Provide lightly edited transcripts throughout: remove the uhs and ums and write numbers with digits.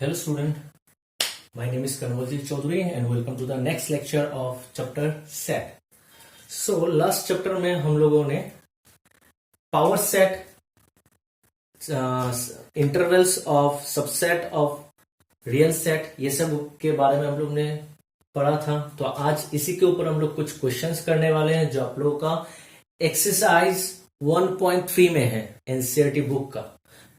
Hello student, my name is Kanwaljit Chaudhary and welcome to the next lecture of chapter set. So last chapter में हम लोगों ने power set, intervals of subset of real set ये सब के बारे में हम लोग ने पढ़ा था। तो आज इसी के ऊपर हम लोग कुछ क्वेश्चंस करने वाले हैं जो आप लोगों का एक्सरसाइज 1.3 में है एनसीईआरटी बुक का।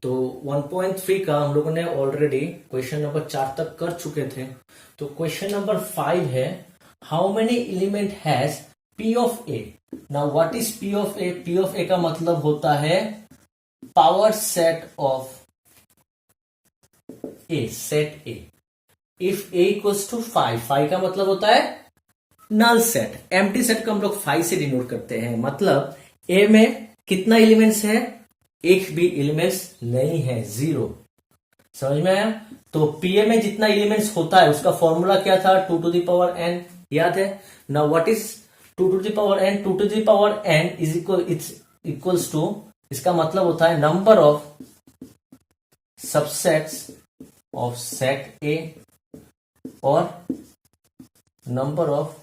तो 1.3 का हम लोगों ने ऑलरेडी क्वेश्चन नंबर 4 तक कर चुके थे। तो क्वेश्चन नंबर 5 है, how many element has P of A. Now what is P of A? P of A का मतलब होता है power set of A, set A. If A equals to 5 का मतलब होता है नल सेट। एम्प्टी सेट को हम लोग 5 से डिनोट करते हैं। मतलब ए में कितना एलिमेंट्स है? एक भी एलिमेंट्स नहीं है, 0। समझ में आया? तो पीए में जितना एलिमेंट्स होता है उसका फॉर्मूला क्या था? 2 to the power n, याद है ना? What is 2 to the power n? 2 to the power n is equals to, इसका मतलब होता है number of subsets of set A और number of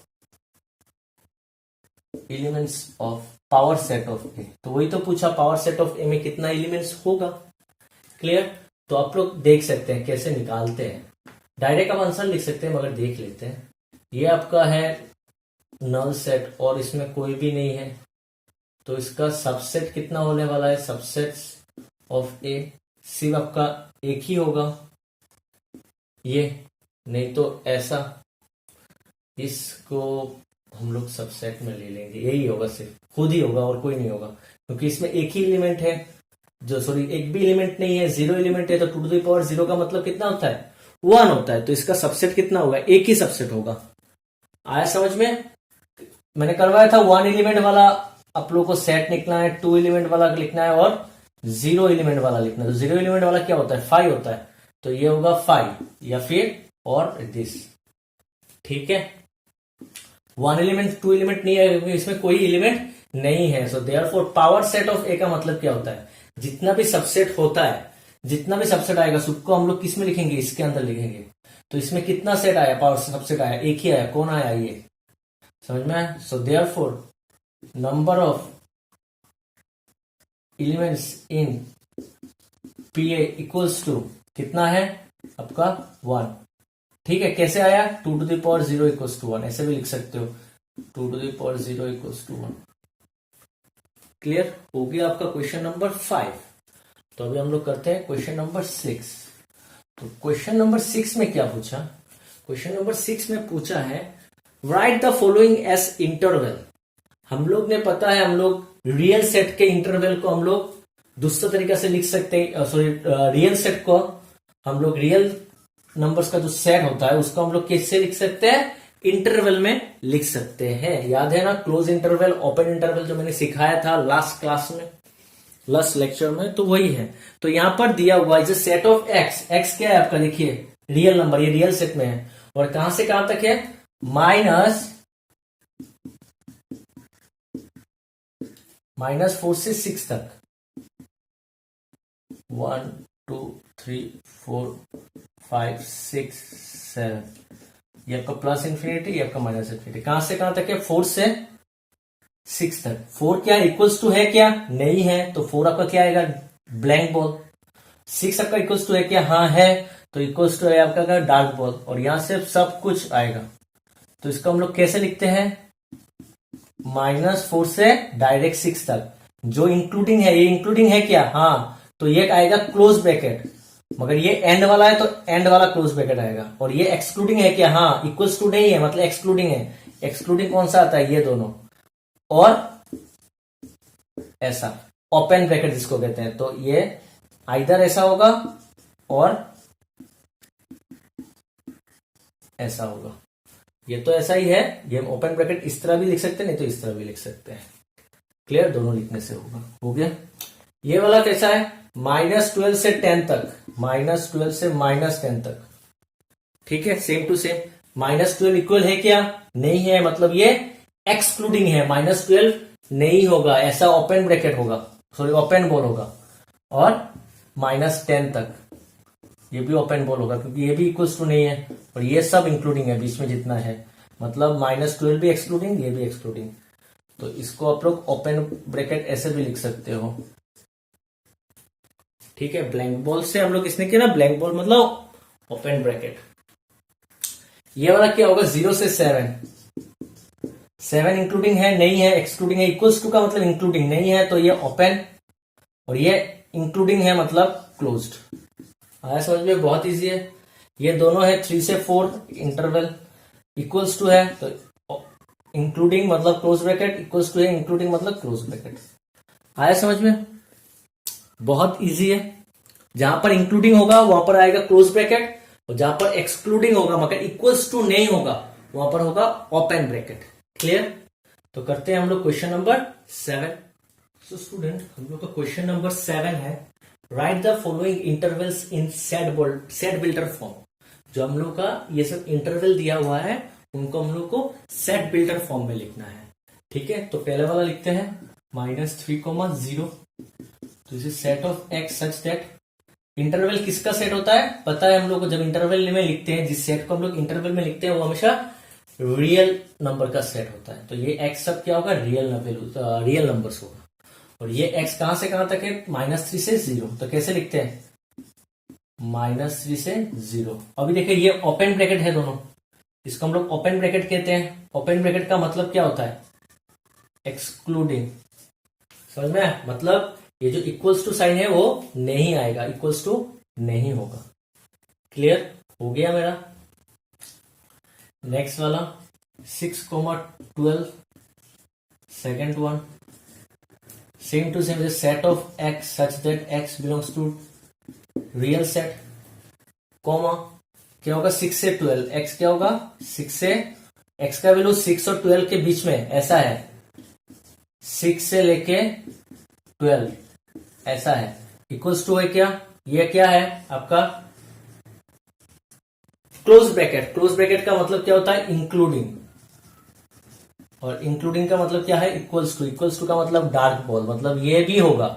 elements of power set of A. तो वही तो पूछा, पावर सेट ऑफ ए में कितना एलिमेंट्स होगा। क्लियर? तो आप लोग देख सकते हैं कैसे निकालते हैं। डायरेक्ट आप आंसर लिख सकते हैं मगर देख लेते हैं। ये आपका है नल सेट और इसमें कोई भी नहीं है, तो इसका सबसेट कितना होने वाला है? सबसेट्स ऑफ ए सिर्फ आपका एक ही होगा, ये नहीं तो ऐसा। इसको हम लोग सबसेट में ले लेंगे, यही होगा, सिर्फ खुद ही होगा और कोई नहीं होगा, क्योंकि इसमें एक ही एलिमेंट है, जो सॉरी एक भी एलिमेंट नहीं है, 0 एलिमेंट है। तो 2 to the power 0 का मतलब कितना होता है? 1 होता है। तो इसका सबसेट कितना होगा? एक ही सबसेट होगा। आया समझ में? मैंने करवाया था 1 एलिमेंट वाला आप लोगों को सेट लिखना है, 2 एलिमेंट वाला लिखना है और 0 एलिमेंट वाला लिखना है। तो 0 एलिमेंट वाला क्या होता है? 5 होता है। तो ये होगा 5 या फिर और दिस। ठीक है, 1 एलिमेंट 2 एलिमेंट नहीं है, इसमें कोई एलिमेंट नहीं है। So therefore power set of A का मतलब क्या होता है? जितना भी सबसेट होता है, जितना भी सबसेट आएगा सबको हम लोग किस में लिखेंगे? इसके अंदर लिखेंगे। तो इसमें कितना सेट आया? पावर सबसेट आया, एक ही आया। कौन आया? ये। समझ में आया? So therefore number of elements in P A equals to कितना है आपका? 1। ठीक है, कैसे आया? 2 to the power 0 equals to 1, ऐसे भी लिख सकते हो, 2 to the power 0 equals to 1। Clear हो गया आपका क्वेश्चन नंबर 5। तो अभी हम लोग करते हैं क्वेश्चन नंबर 6। तो क्वेश्चन नंबर 6 में क्या पूछा? क्वेश्चन नंबर 6 में पूछा है, write the following as interval. हम लोग ने पता है, हम लोग रियल सेट के इंटरवल को हम लोग दूसरे तरीके से लिख सकते हैं। सॉरी, रियल सेट को हम लोग, रियल नंबर्स का जो सेट होता है उसको हम लोग कैसे लिख सकते हैं? इंटरवल में लिख सकते हैं। याद है ना? क्लोज इंटरवल, ओपन इंटरवल, जो मैंने सिखाया था लास्ट क्लास में, लास्ट लेक्चर में, तो वही है। तो यहां पर दिया हुआ है सेट ऑफ एक्स। एक्स क्या है आपका? देखिए रियल नंबर, ये रियल सेट में है। और कहां से कहां तक है? -4 से 6 तक। 1 2 3 4 5 6 7। ये आपका प्लस इंफिनिटी, ये आपका माइनस इंफिनिटी। कहां से कहां तक है? 4 से 6 तक। 4 क्या इक्वल्स टू है? क्या नहीं है, तो 4 आपका क्या आएगा? Blank ball. 6 आपका इक्वल्स टू है क्या? हाँ है, तो इक्वल्स टू है आपका डार्क बॉल। और यहां से सब कुछ आएगा। तो इसको हम लोग कैसे लिखते हैं? -4 से डायरेक्ट 6 तक। जो इंक्लूडिंग है, ये इंक्लूडिंग है क्या? हाँ, तो ये आएगा क्लोज ब्रैकेट। मगर ये एंड वाला है तो एंड वाला क्लोज ब्रैकेट आएगा। और ये एक्सक्लूडिंग है क्या? हाँ, इक्वल्स टू नहीं है, मतलब एक्सक्लूडिंग है। एक्सक्लूडिंग कौन सा आता है? ये दोनों। और ऐसा ओपन ब्रैकेट जिसको कहते हैं, तो ये आइदर ऐसा होगा और ऐसा होगा। ये तो ऐसा ही है, ये ओपन ब्रैकेट इस तरह भी लिख सकते हैं, नहीं तो इस तरह भी लिख सकते हैं। क्लियर? दोनों लिखने से होगा। हो गया। ये वाला कैसा है? -12 से 10 तक, -12 से -10 तक। ठीक है, सेम टू सेम। -12 इक्वल है क्या? नहीं है, मतलब ये एक्सक्लूडिंग है। -12 नहीं होगा, ऐसा ओपन ब्रैकेट होगा, सॉरी ओपन बॉल होगा। और -10 तक ये भी ओपन बॉल होगा क्योंकि ये भी इक्वल्स टू नहीं है और ये सब इंक्लूडिंग है बीच में जितना है, मतलब -12 भी एक्सक्लूडिंग, ये भी एक्सक्लूडिंग। तो इसको आप लोग ओपन ब्रैकेट ऐसे भी लिख सकते हो। ठीक है, ब्लैंक बॉल से हम लोग किसने किया ना, ब्लैंक बॉल मतलब ओपन ब्रैकेट। ये वाला क्या होगा, 0 से 7 इंक्लूडिंग है नहीं है, एक्सक्लूडिंग है, इक्वल्स टू का मतलब इंक्लूडिंग नहीं है, तो ये ओपन और ये इंक्लूडिंग है मतलब क्लोज्ड। आया समझ में, बहुत इजी है। ये दोनों है 3 से 4 इंटरवल, इक्वल्स टू है तो इंक्लूडिंग मतलब क्लोज ब्रैकेट, इक्वल्स टू है इंक्लूडिंग मतलब क्लोज ब्रैकेट। आया समझ में, बहुत इजी है। जहां पर इंक्लूडिंग होगा वहां पर आएगा क्लोज ब्रैकेट और जहां पर एक्सक्लूडिंग होगा मगर इक्वल्स टू नहीं होगा वहां पर होगा ओपन ब्रैकेट। क्लियर? तो करते हैं हम लोग क्वेश्चन नंबर 7। सो स्टूडेंट, हम लोग का क्वेश्चन नंबर 7 है, write the following intervals in set builder form. जो हम लोग का ये सब इंटरवल दिया हुआ है उनको हम लोग को सेट बिल्डर फॉर्म में लिखना है। ठीक है, तो पहले वाला लिखते हैं -3, 0। तो इसे set of x such that, interval किसका सेट होता है पता है हम लोग को, जब इंटरवल में लिखते हैं जिस सेट को हम लोग इंटरवल में लिखते हैं वो हमेशा रियल नंबर का सेट होता है। तो ये एक्स सब क्या होगा, रियल नंबर्स होगा। और ये एक्स कहां से कहां तक है, -3 से 0। तो कैसे लिखते हैं, -3 से 0। अभी देखिए ये ओपन ब्रैकेट है दोनों, इसको हम लोग ओपन ब्रैकेट कहते हैं। ओपन ब्रैकेट का मतलब क्या होता है, एक्सक्लूडिंग। समझ में, मतलब ये जो इक्वल्स टू साइन है वो नहीं आएगा, इक्वल्स टू नहीं होगा। क्लियर हो गया मेरा। नेक्स्ट वाला 6,12, second one, same to same, set of x such that x belongs to real set, comma क्या होगा 6 से 12, एक्स क्या होगा 6 से, एक्स का वैल्यू 6 और 12 के बीच में ऐसा है, 6 से लेके 12 ऐसा है, इक्वल्स टू है क्या, ये क्या है आपका क्लोज ब्रैकेट। क्लोज ब्रैकेट का मतलब क्या होता है, इंक्लूडिंग, और इंक्लूडिंग का मतलब क्या है, इक्वल्स टू। इक्वल्स टू का मतलब डार्क बॉल, मतलब ये भी होगा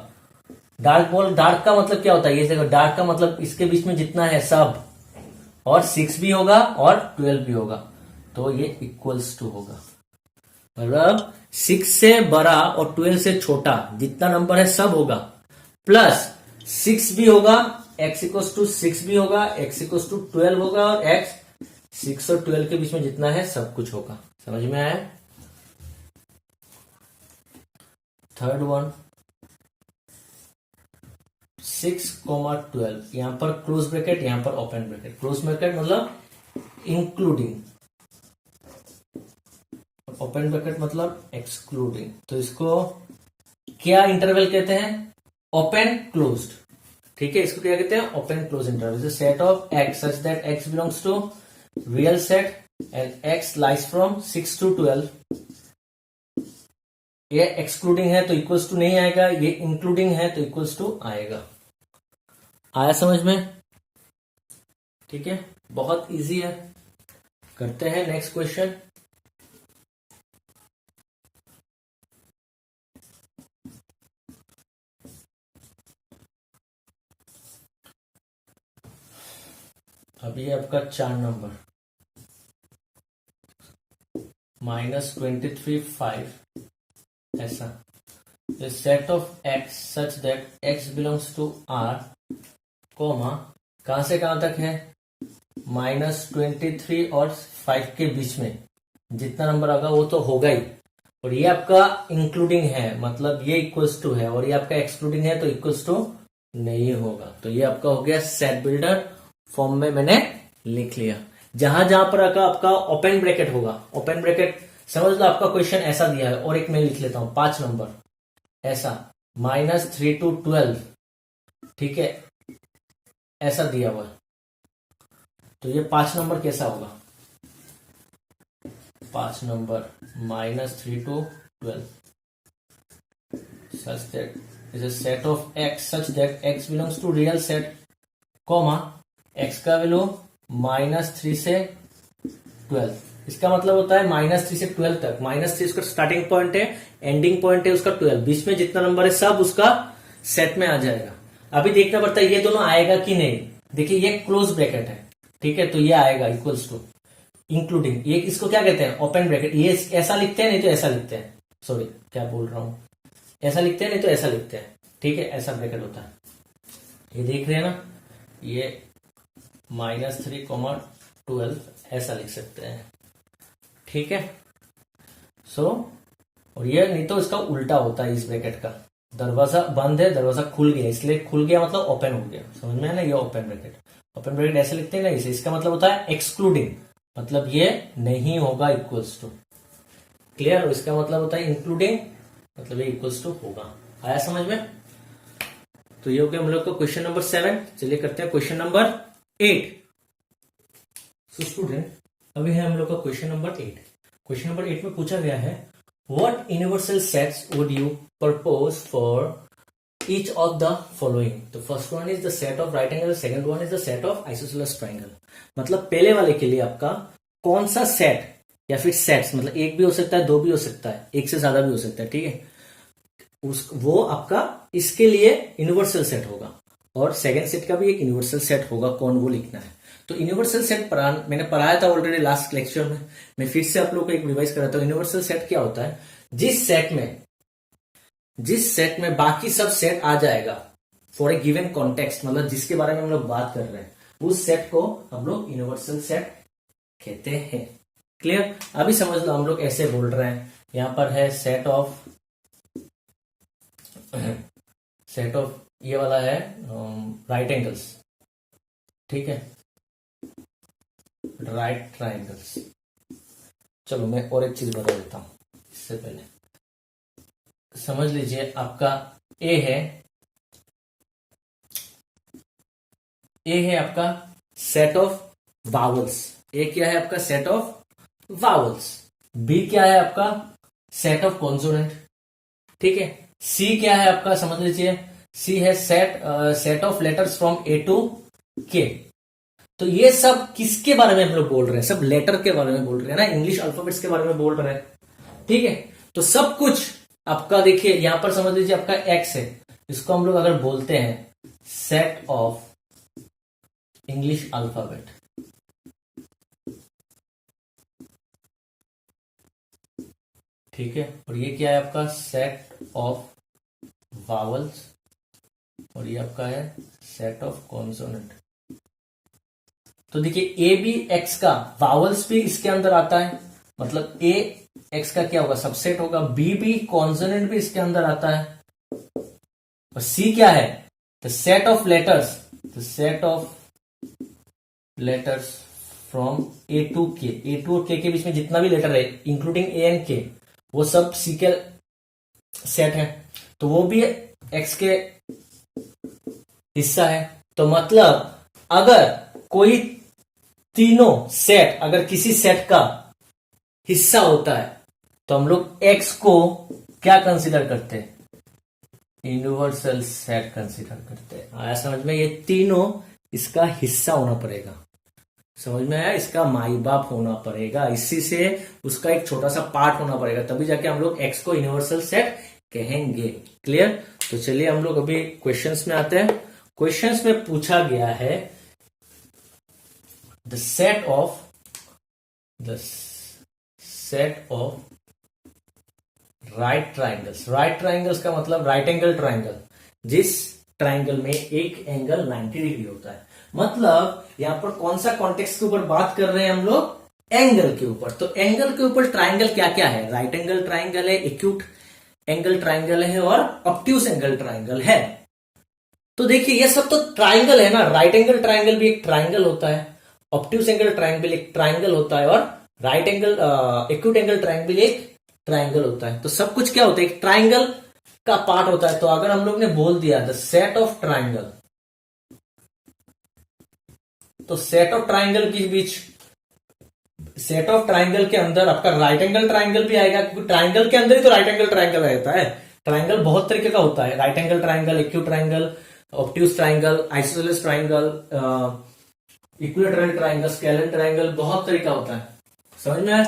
डार्क बॉल। डार्क का मतलब क्या होता है, ये देखो डार्क का मतलब इसके बीच में जितना है सब, और 6 भी होगा और 12 भी होगा, तो ये इक्वल्स टू होगा। मतलब 6 से बड़ा और 12 से छोटा जितना नंबर है सब होगा, प्लस 6 भी होगा, x इक्वल्स टू 6 भी होगा, x इक्वल्स टू 12 होगा, और x 6 और 12 के बीच में जितना है सब कुछ होगा। समझ में आया? थर्ड वन 6,12, यहां पर क्लोज ब्रैकेट, यहां पर ओपन ब्रैकेट। क्लोज ब्रैकेट मतलब इंक्लूडिंग, ओपन ब्रैकेट मतलब एक्सक्लूडिंग। तो इसको क्या इंटरवल कहते हैं, ओपन क्लोज्ड। ठीक है, इसको क्या कहते हैं, open close interval. Set of x such that x belongs to real set and x lies from 6 to 12। ये एक्सक्लूडिंग है तो इक्वल्स टू नहीं आएगा, ये इंक्लूडिंग है तो इक्वल्स टू आएगा। आया समझ में? ठीक है, बहुत इजी है। करते हैं नेक्स्ट क्वेश्चन। अभी आपका 4 नंबर -23, 5 ऐसा। The set of x such that x belongs to R, comma कहां से कहां तक है, -23 और 5 के बीच में जितना नंबर होगा वो तो होगा ही, और ये आपका इंक्लूडिंग है मतलब ये इक्वल्स टू है, और ये आपका एक्सक्लूडिंग है तो इक्वल्स टू नहीं होगा। तो ये आपका हो गया सेट बिल्डर फॉर्म में मैंने लिख लिया। जहां जहां पर आपका ओपन ब्रैकेट होगा, ओपन ब्रैकेट समझ लो आपका क्वेश्चन ऐसा दिया है, और एक मैं लिख लेता हूं 5 नंबर ऐसा, -3 to 12, ठीक है ऐसा दिया हुआ। तो ये 5 नंबर कैसा होगा, 5 number -3 to 12 such that is a set of x such that x belongs to real set, comma x का वैल्यू -3 से 12। इसका मतलब होता है -3 से 12 तक। -3 उसका स्टार्टिंग पॉइंट है, एंडिंग पॉइंट है उसका 12, बीच में जितना नंबर है सब उसका सेट में आ जाएगा। अभी देखना पड़ता है ये दोनों आएगा कि नहीं। देखिए ये क्लोज ब्रैकेट है, ठीक है, तो ये आएगा इक्वल्स टू इंक्लूडिंग, ये इसको क्या कहते हैं, ओपन ब्रैकेट। ये ऐसा लिखते हैं, नहीं तो ऐसा लिखते हैं, सॉरी क्या बोल रहा हूं, ऐसा लिखते हैं नहीं तो ऐसा लिखते हैं, ठीक है, ऐसा ब्रैकेट होता है। ये देख रहे हैं ना, ये -3, 12 ऐसा लिख सकते हैं, ठीक है। सो और ये नहीं तो इसका उल्टा होता है इस ब्रैकेट का, दरवाजा बंद है, दरवाजा खुल गया, इसलिए खुल गया मतलब ओपन हो गया, समझ में है ना। ये ओपन ब्रैकेट, ओपन ब्रैकेट ऐसे लिखते हैं ना इसे, इसका मतलब होता है एक्सक्लूडिंग, मतलब ये नहीं होगा इक्वल्स टू, क्लियर। इसका मतलब होता है इंक्लूडिंग, मतलब ये इक्वल्स टू होगा। आया समझ में। तो ये हो गया हम लोग का क्वेश्चन नंबर 7। चलिए करते हैं क्वेश्चन नंबर 8। सो स्टूडेंट अभी है हम लोग का क्वेश्चन नंबर 8। क्वेश्चन नंबर 8 में पूछा गया है what universal sets would you propose for each of the following. तो first one is the set of right angle, second one is the set of isosceles triangle. मतलब पहले वाले के लिए आपका कौन सा सेट या फिर सेट्स, मतलब एक भी हो सकता है, दो भी हो सकता है, एक से ज्यादा भी हो सकता है, ठीक है, वो आपका इसके लिए यूनिवर्सल सेट होगा, और सेकंड सेट का भी एक यूनिवर्सल सेट होगा, कौन वो लिखना है। तो यूनिवर्सल सेट मैंने पढ़ाया था ऑलरेडी लास्ट लेक्चर में, मैं फिर से आप लोग को एक रिवाइज कराता हूं। यूनिवर्सल सेट क्या होता है, जिस सेट में बाकी सब सेट आ जाएगा फॉर ए गिवन कॉन्टेक्स्ट, मतलब जिसके बारे में हम लोग बात कर रहे हैं, उस सेट को हम लोग यूनिवर्सल सेट कहते हैं। क्लियर। अभी समझ लो हम लोग ऐसे बोल रहे हैं, यहां पर है सेट ऑफ ये वाला है राइट एंगल्स, ठीक है, राइट ट्राइंगल्स। चलो मैं और एक चीज बता देता हूं इससे पहले, समझ लीजिए आपका ए है आपका सेट ऑफ वावल्स। ए क्या है आपका सेट ऑफ वावल्स, बी क्या है आपका सेट ऑफ कॉन्सोनेंट, ठीक है, सी क्या है आपका, समझ लीजिए सी है set of letters from A to K. तो ये सब किसके बारे में हम लोग बोल रहे हैं, सब लेटर के बारे में बोल रहे हैं ना, इंग्लिश अल्फाबेट्स के बारे में बोल रहे हैं, ठीक है। तो सब कुछ आपका देखिए यहां पर समझ लीजिए आपका एक्स है, इसको हम लोग अगर बोलते हैं सेट ऑफ इंग्लिश अल्फाबेट, ठीक है, और ये क्या है आपका सेट ऑफ वावल्स, और ये आपका है सेट ऑफ कॉन्सोनेंट। तो देखिए ए बी एक्स का वावल्स भी इसके अंदर आता है, मतलब ए एक्स का क्या होगा सबसेट होगा, बी भी कॉन्सोनेंट भी इसके अंदर आता है, और सी क्या है the set of letters, the set of letters from A to K. A to और के बीच में जितना भी लेटर है इंक्लूडिंग ए एंड के, वो सब सी के सेट है, तो वो भी एक्स के हिस्सा है। तो मतलब अगर कोई तीनों सेट अगर किसी सेट का हिस्सा होता है तो हम लोग एक्स को क्या कंसीडर करते हैं, यूनिवर्सल सेट कंसीडर करते हैं। आया समझ में, ये तीनों इसका हिस्सा होना पड़ेगा, समझ में आया, इसका माई बाप होना पड़ेगा, इसी से उसका एक छोटा सा पार्ट होना पड़ेगा, तभी जाके हम लोग एक्स को यूनिवर्सल सेट कहेंगे। क्लियर। तो चलिए हम लोग अभी क्वेश्चंस में आते हैं। क्वेश्चंस में पूछा गया है the set of right triangles. Right triangles का मतलब राइट एंगल ट्राइंगल, जिस ट्राइंगल में एक एंगल 90 डिग्री होता है। मतलब यहां पर कौन सा कॉन्टेक्स्ट के ऊपर बात कर रहे हैं हम लोग, एंगल के ऊपर। तो एंगल के ऊपर ट्राइंगल क्या क्या है, राइट एंगल ट्राइंगल है, एक्यूट एंगल ट्राइंगल है, और ऑब्ट्यूस एंगल ट्राइंगल है। तो देखिए ये सब तो ट्राइंगल है ना, राइट एंगल ट्राइंगल भी एक ट्राइंगल होता है, ऑब्ट्यूस एंगल ट्राइंगल एक ट्राइंगल होता है, और right angle acute angle triangle एक ट्राइंगल होता है। तो सब कुछ क्या होता है, एक ट्राइंगल का पार्ट होता है। तो अगर हम लोग ने बोल दिया द सेट ऑफ ट्राइंगल, तो सेट ऑफ ट्राइंगल के बीच, सेट ऑफ ट्राइंगल के अंदर आपका राइट एंगल ट्राइंगल भी आएगा, क्योंकि ट्राइंगल के अंदर ही तो राइट एंगल ट्राइंगल रहता है। ट्राइंगल बहुत तरीके का होता है, right angle triangle, acute triangle, obtuse triangle, isosceles triangle, equilateral triangle, scalene triangle, बहुत तरीका होता है, समझ में आया।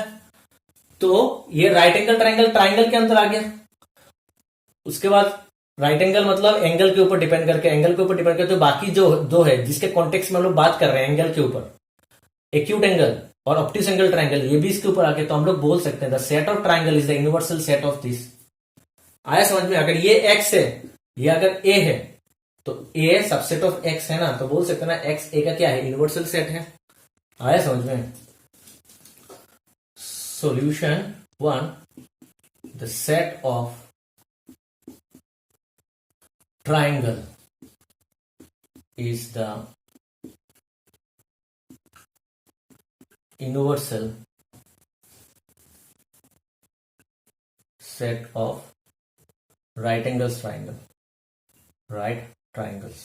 तो ये राइट एंगल ट्राइंगल ट्राइंगल के अंदर आ गया। उसके बाद राइट एंगल मतलब एंगल के ऊपर डिपेंड करके, एंगल के ऊपर डिपेंड करके, तो बाकी जो दो है जिसके कॉन्टेक्स्ट में हम लोग बात कर रहे हैं एंगल के ऊपर, एक्यूट एंगल और ऑप्टिस एंगल ट्राइंगल, ये भी इसके ऊपर आके, तो हम लोग बोल सकते हैं the set of triangle is the universal set of this. आया समझ में? अगर ये एक्स है, ये अगर ए है, तो ए सबसेट ऑफ एक्स है ना, तो बोल सकते हैं ना एक्स ए का क्या है, यूनिवर्सल सेट है। आया समझ में? Solution 1, the set of triangle is the universal set of right angles triangle, right triangles।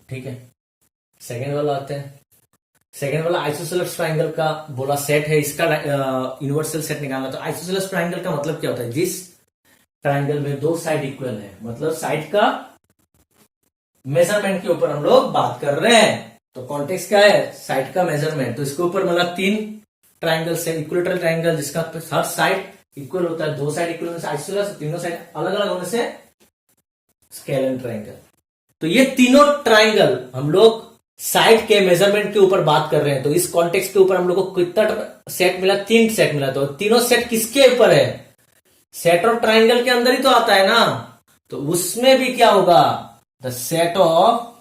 ठीक है, सेकेंड वाला आते हैं। सेकेंड वाला आइसोसेलेस ट्राइंगल का बोला सेट है, इसका यूनिवर्सल सेट निकालना। तो आइसोसेलेस ट्राइंगल का मतलब क्या होता है, जिस ट्राइंगल में दो साइड इक्वल है, मतलब साइड का मेजरमेंट के ऊपर हम लोग बात कर रहे हैं। तो कॉन्टेक्स्ट क्या है, साइड का मेजरमेंट। तो इसके ऊपर मतलब 3 ट्राइंगल से इक्विलेटरल ट्राइंगल जिसका हर साइड इक्वल होता है, 2 साइड इक्वल होने से आइसोसेलेस, तीनों साइड अलग अलग होने से स्केलेन ट्राइंगल। तो ये तीनों ट्राइंगल हम लोग साइड के मेजरमेंट के ऊपर बात कर रहे हैं। तो इस कॉन्टेक्स्ट के ऊपर हम लोग को कितना सेट मिला, 3 सेट मिला। तो तीनों सेट किसके ऊपर है, सेट ऑफ ट्राइंगल के अंदर ही तो आता है ना। तो उसमें भी क्या होगा, द सेट ऑफ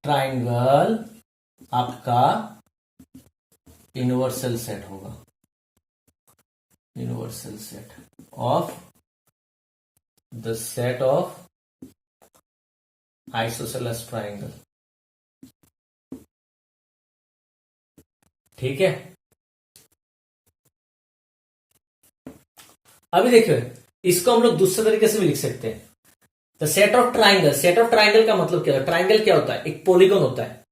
ट्राइंगल आपका यूनिवर्सल सेट होगा, universal set of the set of isosceles triangle. ठीक है, अभी देखिए इसको हम लोग दूसरे तरीके से भी लिख सकते हैं, the set of triangle. Set of triangle का मतलब क्या है, ट्राइंगल क्या होता है, एक पॉलीगन होता है,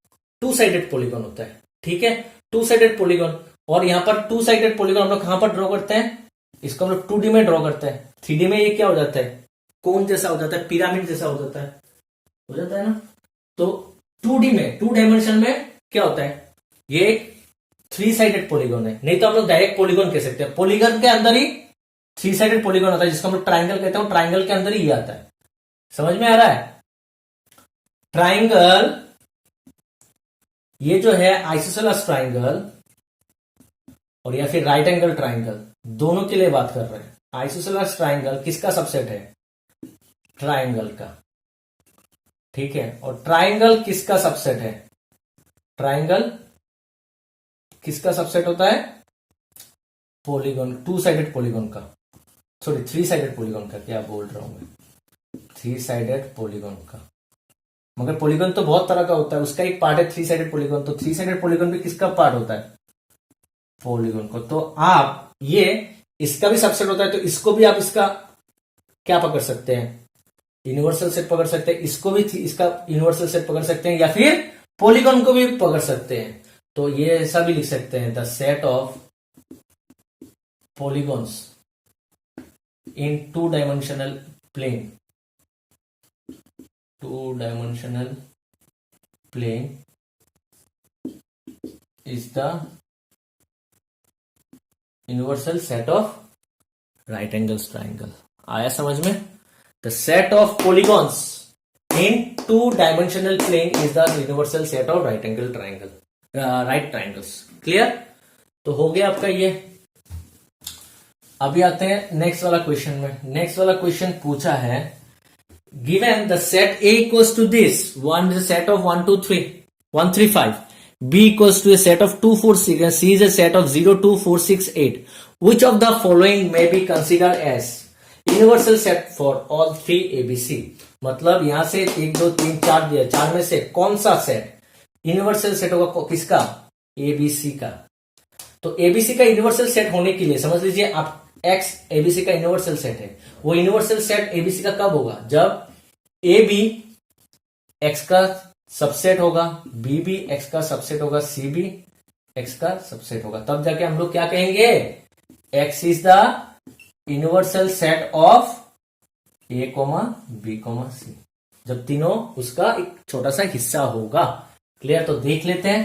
2 साइडेड पॉलीगन होता है। ठीक है, 2 साइडेड पॉलीगन। और यहां पर 2 साइडेड पॉलीगन हम लोग कहां पर ड्रॉ करते हैं, इसको हम लोग 2D में ड्रॉ करते हैं। 3D में ये क्या हो जाता है, कोन जैसा हो जाता है, पिरामिड जैसा हो जाता है ना। तो 2D में, 2 डायमेंशन में क्या होता है, ये एक 3 साइडेड पॉलीगन है। नहीं तो हम लोग डायरेक्ट पॉलीगन कह सकते हैं, पॉलीगन के अंदर ही 3 साइडेड पॉलीगन होता है, जिसको हम लोग ट्राइंगल कहते हैं। ट्राइंगल के अंदर ही ये आता है। समझ में आ रहा है? ट्राइंगल, ये जो है आइसोसेलेस ट्राइंगल और या फिर राइट एंगल ट्राइंगल, दोनों के लिए बात कर रहे हैं। आइसोसेलेस ट्राइंगल किसका सबसेट है, ट्राइंगल का। ठीक है, और ट्राइंगल किसका सबसेट है, ट्राइंगल किसका सबसेट होता है, पॉलीगन, 2 साइडेड पॉलीगन का, सॉरी 3 साइडेड पॉलीगन का, क्या बोल रहा हूं मैं, 3 साइडेड पॉलीगन का। मगर पॉलीगन तो बहुत तरह का होता है, उसका एक पार्ट है 3 साइडेड पॉलीगन। तो 3 साइडेड पॉलीगन भी किसका पार्ट होता है, पॉलीगन को। तो आप ये इसका भी सबसेट होता है, तो इसको भी आप इसका क्या पकड़ सकते हैं, यूनिवर्सल सेट पकड़ सकते हैं। इसको भी इसका यूनिवर्सल सेट पकड़ सकते हैं, या फिर पॉलीगन को भी पकड़ सकते हैं। तो ये ऐसा भी लिख सकते हैं, the set of polygons in 2-dimensional plane, 2-dimensional plane is the universal set of right angles triangle। आया समझ में? The set of polygons in 2-dimensional plane is the universal set of right angle triangle, right triangles। Clear? तो हो गया आपका ये। अभी आते हैं नेक्स्ट वाला क्वेश्चन में। नेक्स्ट वाला क्वेश्चन पूछा है, given the set A equals to this, 1 is a set of 1 2 3 1 3 5, B equals to a set of 2 4 6 and C is a set of 0 2 4 6 8, which of the following may be considered as universal set for all 3 ABC। मतलब यहां से 1 2 3 4 दिया, 4 में से कौन सा set universal set होगा, किसका, ABC का। तो ABC का यूनिवर्सल सेट होने के लिए समझ लीजिए आप, X ABC का यूनिवर्सल सेट है। वो यूनिवर्सल सेट ABC का कब होगा, जब AB X का सबसेट होगा, B भी X का सबसेट होगा, C भी X का सबसेट होगा। तब जाके हम लोग क्या कहेंगे, X is the universal set of A, B, C, जब तीनों उसका एक छोटा सा हिस्सा होगा। क्लियर? तो देख लेते हैं,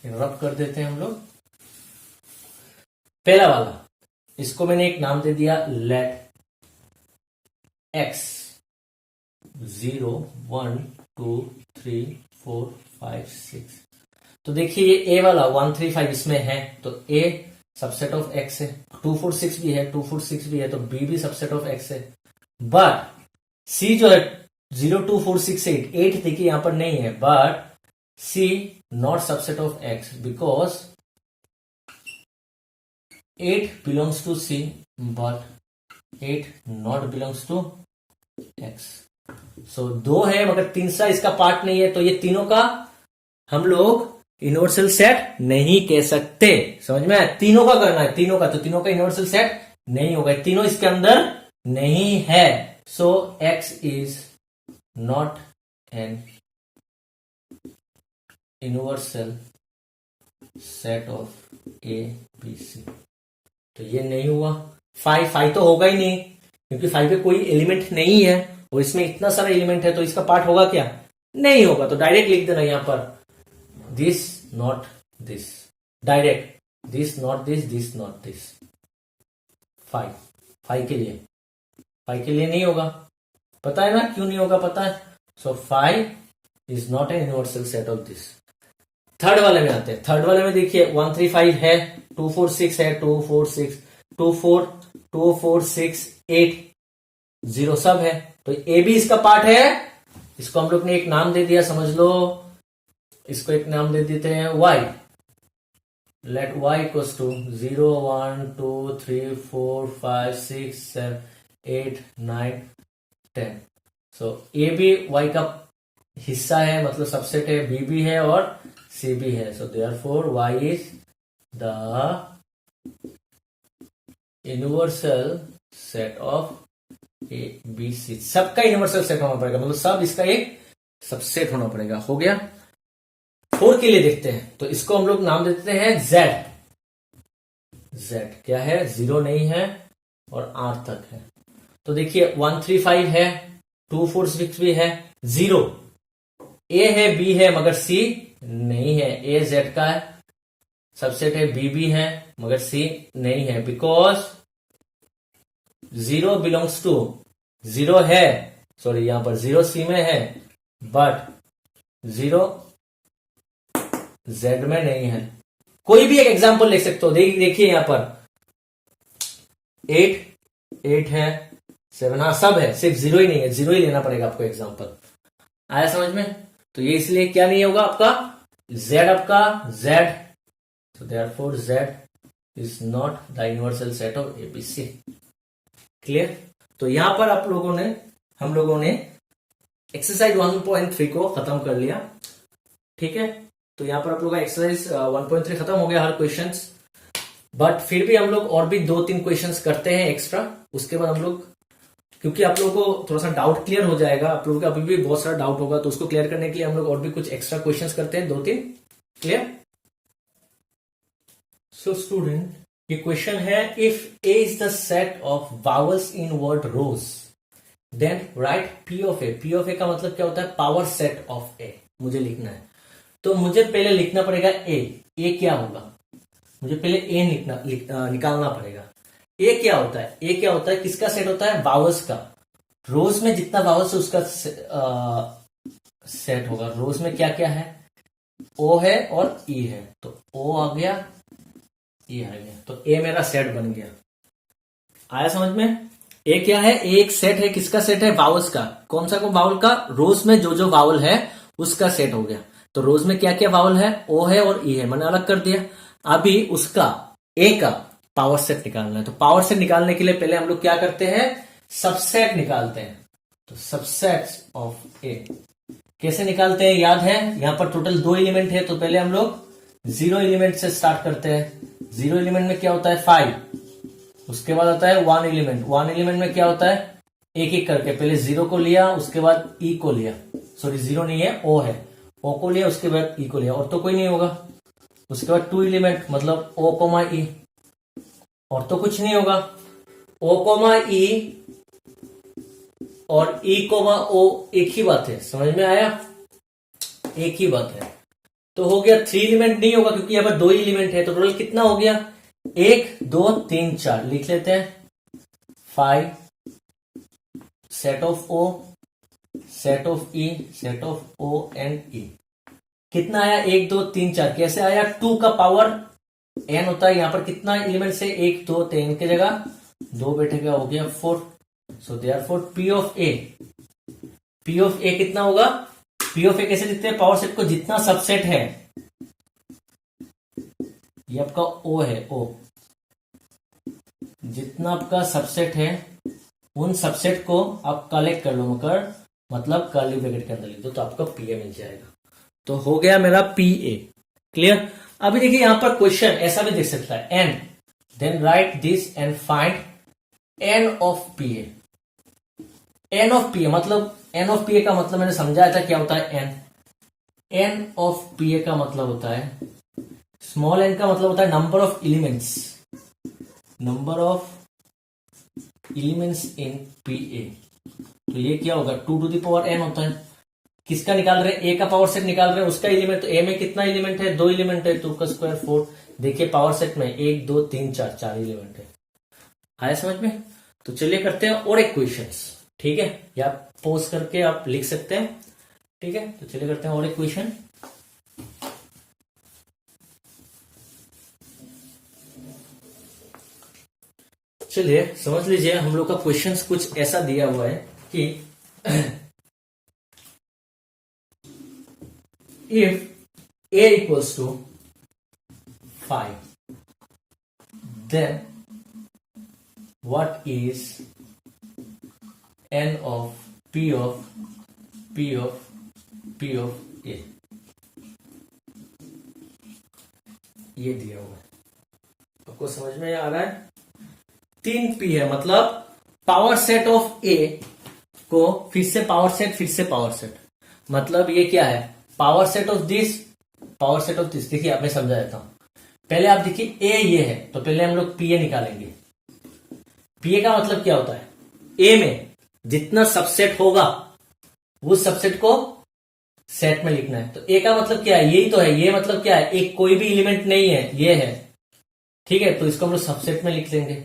रब कर देते हैं हम लोग। पहला वाला, इसको मैंने एक नाम दे दिया लेट, एक्स 0 1 2 3 4 5 6। तो देखिए ये ए वाला 1 3 5 इसमें है, तो ए सबसेट ऑफ एक्स है। 2 4 6 भी है, 2 4 6 भी है, तो बी भी सबसेट ऑफ एक्स है। बट सी जो है 0 2 4 6 8 8 देखिए यहां पर नहीं है, but C not subset of X because 8 belongs to C but 8 not belongs to X. So 2 है मगर तीसरा इसका पार्ट नहीं है, तो ये तीनों का हम लोग यूनिवर्सल सेट नहीं कह सकते। समझ में आया? तीनों का करना है, तीनों का, तो तीनों का यूनिवर्सल सेट नहीं होगा, तीनों इसके अंदर नहीं है। So X is not an universal set of A B C. तो ये नहीं हुआ। 5 तो होगा ही नहीं क्योंकि 5 पे कोई एलिमेंट नहीं है और इसमें इतना सारा एलिमेंट है, तो इसका पार्ट होगा क्या? नहीं होगा। तो डायरेक्ट लिख देना यहां पर this not this, direct this not this, this not this. 5 के लिए, 5 के लिए नहीं होगा। पता है ना क्यों नहीं होगा? पता है। सो 5 is not a universal set of this. Third वाले में आते हैं। थर्ड वाले में देखिए 1 3 5 है, 2 4 6 है, 2 4 6 2 4 2 4 6 8 0 सब है, तो ए भी इसका पार्ट है। इसको हम लोग ने एक नाम दे दिया, समझ लो, इसको एक नाम दे देते हैं y। Let y equals to 0 1 2 3 4 5 6 7 8 9 10। सो ए भी y का हिस्सा है, मतलब सबसेट है, बी भी है और सी भी है। So therefore y is the universal set of A B C. सबका यूनिवर्सल सेट होना पड़ेगा, मतलब सब इसका एक सबसेट होना पड़ेगा। हो गया। 4 के लिए देखते हैं, तो इसको हम लोग नाम देते हैं z। z क्या है? 0 नहीं है और r तक है। तो देखिए 1 3 5 है, 2 4 6 भी है, 0 a है, b है मगर c नहीं है। a z का है सबसेट है, b भी है मगर c नहीं है, बिकॉज 0 बिलोंग्स टू 0 है, सॉरी यहां पर 0 c में है बट 0 z में नहीं है। कोई भी एक एग्जांपल ले सकते हो। देखिए यहां पर 8 है, 7, हाँ सब है, सिर्फ 0 ही नहीं है। 0 ही लेना पड़ेगा आपको एग्जांपल। आया समझ में? तो ये इसलिए क्या नहीं होगा आपका z, आपका z। So therefore Z is not the universal set of ABC। Clear? तो यहां पर हम लोगों ने एक्सरसाइज 1.3 को खत्म कर लिया। ठीक है, तो यहां पर आप लोगों का एक्सरसाइज 1.3 खत्म हो गया, हर क्वेश्चंस। बट फिर भी हम लोग और भी 2-3 क्वेश्चंस करते हैं एक्स्ट्रा। उसके बाद हम लोग, क्योंकि आप लोगों को थोड़ा सा डाउट क्लियर हो जाएगा, आप लोगों का अभी भी बहुत सारा डाउट होगा, तो उसको क्लियर करने के लिए हम लोग और भी कुछ एक्स्ट्रा क्वेश्चंस करते हैं, 2-3। क्लियर? सो स्टूडेंट, ये क्वेश्चन है, if A is the set of vowels in word rose then write P of A. P of A का मतलब क्या होता है? पावर सेट ऑफ ए मुझे लिखना है। तो मुझे पहले लिखना पड़ेगा ए क्या होगा? मुझे पहले ए निकालना पड़ेगा। ए क्या होता है? ए क्या होता है? किसका सेट होता है? वावल्स का। रोज में जितना वावल्स है उसका सेट होगा। रोज में क्या क्या है? ओ है और ई है, तो ओ आ गया, ये आ गया, तो ए मेरा सेट बन गया। आया समझ में? ए क्या है? ए एक सेट है, किसका सेट है? वावल्स का। कौन सा को वावल का? रोज में जो जो वावल है उसका सेट हो गया। तो रोज में क्या क्या वावल है? ओ है और ई है, मैंने अलग कर दिया। अभी उसका ए का पावर सेट निकालना है। तो पावर सेट निकालने के लिए पहले हम लोग क्या करते हैं? सबसेट निकालते हैं। तो सबसेट्स ऑफ ए कैसे निकालते हैं? याद है, यहां पर टोटल 2 एलिमेंट है, तो पहले हम लोग 0 एलिमेंट से स्टार्ट करते हैं। 0 एलिमेंट में क्या होता है? 5। उसके बाद आता है 1 एलिमेंट। 1 एलिमेंट में क्या होता है? एक एक करके पहले 0 को लिया, उसके बाद ई को लिया, सॉरी 0 नहीं है, ओ है, ओ को लिया, उसके बाद ई को लिया, और तो कोई नहीं होगा। उसके बाद 2 एलिमेंट, मतलब ओ कोमा ई, और तो कुछ नहीं होगा। ओ कोमा ई और ई कोमा ओ एक ही बात है, समझ में आया? एक ही बात है। तो हो गया 3 एलिमेंट नहीं होगा क्योंकि यहां पर 2 एलिमेंट है, तो टोटल कितना हो गया? 1 2 3 4 लिख लेते हैं। 5 set of O, set of E, set of O and E. कितना आया? 1 2 3 4। कैसे आया? 2 का पावर n होता है। यहां पर कितना एलिमेंट से? 1 2 3 की जगह 2 बैठेगा, हो गया 4। So therefore P of A, P of A कितना होगा? पी ऑफ ए कैसे लिखते हैं? पावर सेट को जितना सबसेट है, ये आपका ओ है, ओ, जितना आपका सबसेट है उन सबसेट को आप कलेक्ट कर लो, मगर मतलब कर्ली ब्रैकेट के अंदर लिख दो, तो आपका पी ए मिल जाएगा। तो हो गया मेरा पी ए। क्लियर? अभी देखिए यहां पर क्वेश्चन ऐसा भी देख सकता है, n, then write this and find n of P A. N of P A मतलब, एन ऑफ पी ए का मतलब मैंने समझाया था क्या होता है। N, n of P A का मतलब होता है, स्मॉल एन का मतलब होता है number of elements, number of elements in P ए। तो ये क्या होगा? 2 to the power n होता है। किसका निकाल रहे हैं? ए का पावर सेट निकाल रहे हैं, उसका एलिमेंट। तो ए में कितना एलिमेंट है? 2 एलिमेंट है, 2 का स्क्वायर 4। देखिए पावर सेट में 1 2 3 4 4 एलिमेंट है। आया समझ में? तो चलिए करते हैं और एक क्वेश्चन, ठीक है? या पोज करके आप लिख सकते हैं, ठीक है? तो चलिए करते हैं और एक क्वेश्चन। चलिए समझ लीजिए, हम लोग का क्वेश्चन कुछ ऐसा दिया हुआ है कि if a equals to 5, then what is n of p of p of p of a? ये दिया हुआ है, आपको समझ में आ रहा है? 3 p है, मतलब पावर सेट ऑफ a को फिर से पावर सेट, फिर से पावर सेट, मतलब ये क्या है? Power set of this, power set of this. देखिए आप मैं समझा देता हूं। पहले आप देखिए ए ये है, तो पहले हम लोग पी ए निकालेंगे। पी ए का मतलब क्या होता है? ए में जितना सबसेट होगा उस सबसेट को सेट में लिखना है। तो ए का मतलब क्या है? यही तो है। ये मतलब क्या है? एक कोई भी एलिमेंट नहीं है, ये है, ठीक है? तो इसको हम लोग सबसेट में लिख लेंगे।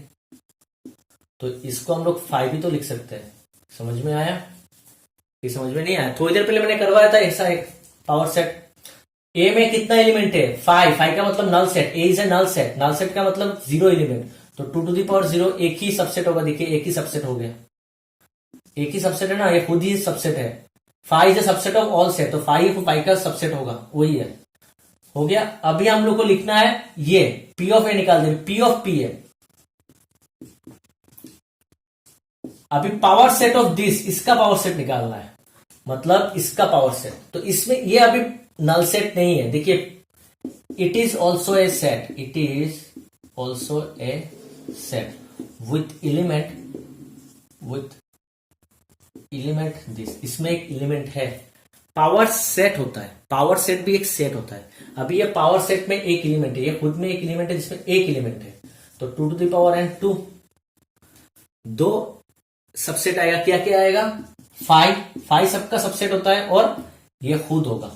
तो इसको हम लोग 5 भी तो लिख सकते हैं। समझ में आया? ये समझ में नहीं आया? थोड़ी देर पहले मैंने करवाया था ऐसा एक पावर सेट। ए में कितना एलिमेंट है? 5। 5 का मतलब null set. A is a null set. Null set का मतलब 0 एलिमेंट। तो 2 to the power 0 एक ही सबसेट होगा। देखिए एक ही सबसेट हो गया, एक ही सबसेट है ना, ये खुद ही सबसेट है। 5 is a subset of all set, तो 5 का सबसेट होगा, वही है। हो गया। अभी हम लोग को लिखना है ये पी ऑफ ए निकाल देंगे, पी ऑफ पी ए। अभी पावर सेट ऑफ दिस, इसका पावर सेट निकालना है, मतलब इसका पावर सेट। तो इसमें ये अभी नल सेट नहीं है। देखिए it is also a set, it is also a set with element this. इसमें एक एलिमेंट है। पावर सेट होता है, पावर सेट भी एक सेट होता है। अभी ये पावर सेट में एक एलिमेंट है, ये खुद में एक एलिमेंट है जिसमें एक एलिमेंट है। तो 2 to the power n 2, 2 subset आएगा। क्या क्या आएगा? 5 सबका सबसेट होता है, और ये खुद होगा।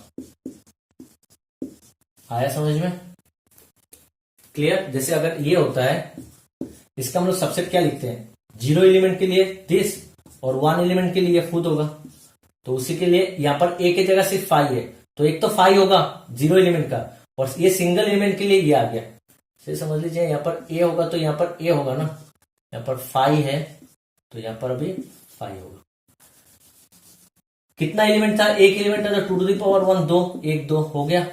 आया समझ में? क्लियर? जैसे अगर ये होता है, इसका हम लोग सबसेट क्या लिखते हैं? 0 एलिमेंट के लिए दिस, और 1 एलिमेंट के लिए ये खुद होगा। तो उसी के लिए यहां पर ए की जगह सिर्फ 5 है, तो एक तो 5 होगा 0 एलिमेंट का, और ये सिंगल एलिमेंट के लिए ये आ गया। से समझ लीजिए यहां पर ए होगा तो यहां पर ए होगा ना, यहां पर 5 है तो यहां पर अभी 5 होगा। कितना एलिमेंट था? एक एलिमेंट था, तो 2 to the power 1 2, 1 2 हो गया।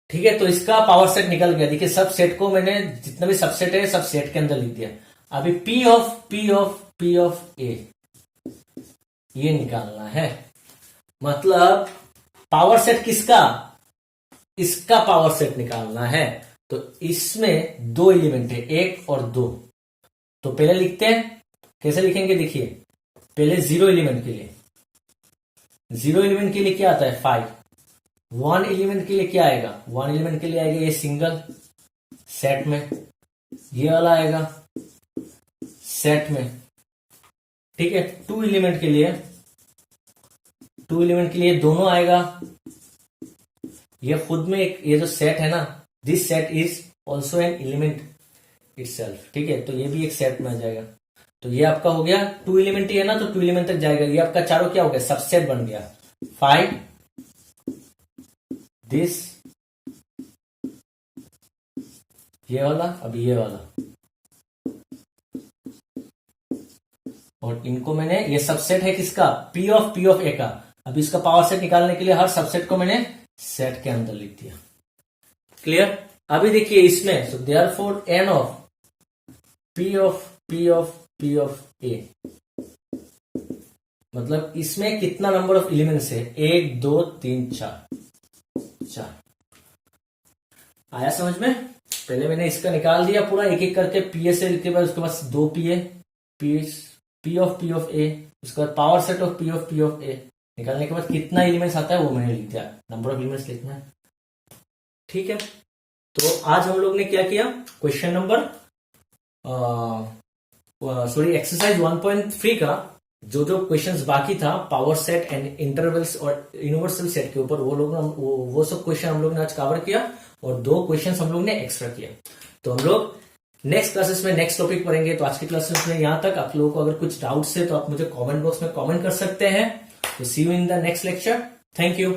ठीक है, तो इसका पावर सेट निकल गया। देखिए सब सेट को मैंने, जितना भी सबसेट है सब सेट के अंदर लिख दिया। अभी पी ऑफ ए ये निकालना है, मतलब पावर सेट किसका? इसका पावर सेट निकालना है। तो इसमें 2 एलिमेंट है, 1 और 2। तो पहले लिखते हैं, कैसे लिखेंगे? देखिए पहले 0 एलिमेंट के लिए, 0 एलिमेंट के लिए क्या आता है? 5। 1 एलिमेंट के लिए क्या आएगा? 1 एलिमेंट के लिए आएगा ये सिंगल सेट में, ये वाला आएगा सेट में, ठीक है। 2 एलिमेंट के लिए, 2 एलिमेंट के लिए दोनों आएगा। ये खुद में एक, ये जो सेट है ना, this set is also an element itself, ठीक है। तो ये भी एक सेट में आ जाएगा। तो ये आपका हो गया 2 एलिमेंट ही है ना, तो 2 एलिमेंट तक जाएगा। ये आपका चारों क्या हो गया, सबसेट बन गया। फाइंड दिस, ये वाला, अब ये वाला, और इनको मैंने, ये सबसेट है किसका, पी ऑफ ए का। अब इसका पावर सेट निकालने के लिए हर सबसेट को मैंने सेट के अंदर लिख दिया। क्लियर। अभी देखिए इसमें, so therefore n of P of A, मतलब इसमें कितना नंबर ऑफ एलिमेंट्स है, 1 2 3 4। आया समझ में। पहले मैंने इसका निकाल दिया पूरा एक एक करके, पी ए से लिख के बाद उसके बाद 2 पी ऑफ ए, उसके बाद power set of P of A निकालने के बाद कितना एलिमेंट्स आता है वो मैंने लिख दिया, नंबर ऑफ एलिमेंट्स लिखना है। ठीक है, तो आज हम लोग ने क्या किया, क्वेश्चन नंबर एक्सरसाइज 1.3 का जो जो क्वेश्चंस बाकी था पावर सेट एंड इंटरवल्स और यूनिवर्सल सेट के ऊपर, वो सब क्वेश्चन हम लोग ने आज कवर किया, और 2 क्वेश्चंस हम लोग ने एक्स्ट्रा किया। तो हम लोग नेक्स्ट क्लासेस में नेक्स्ट टॉपिक पढ़ेंगे। तो आज की क्लासेस में यहां तक। आप लोगों को अगर कुछ डाउट्स है तो आप मुझे कमेंट बॉक्स में कमेंट कर सकते हैं। तो see you in the next lecture. Thank you.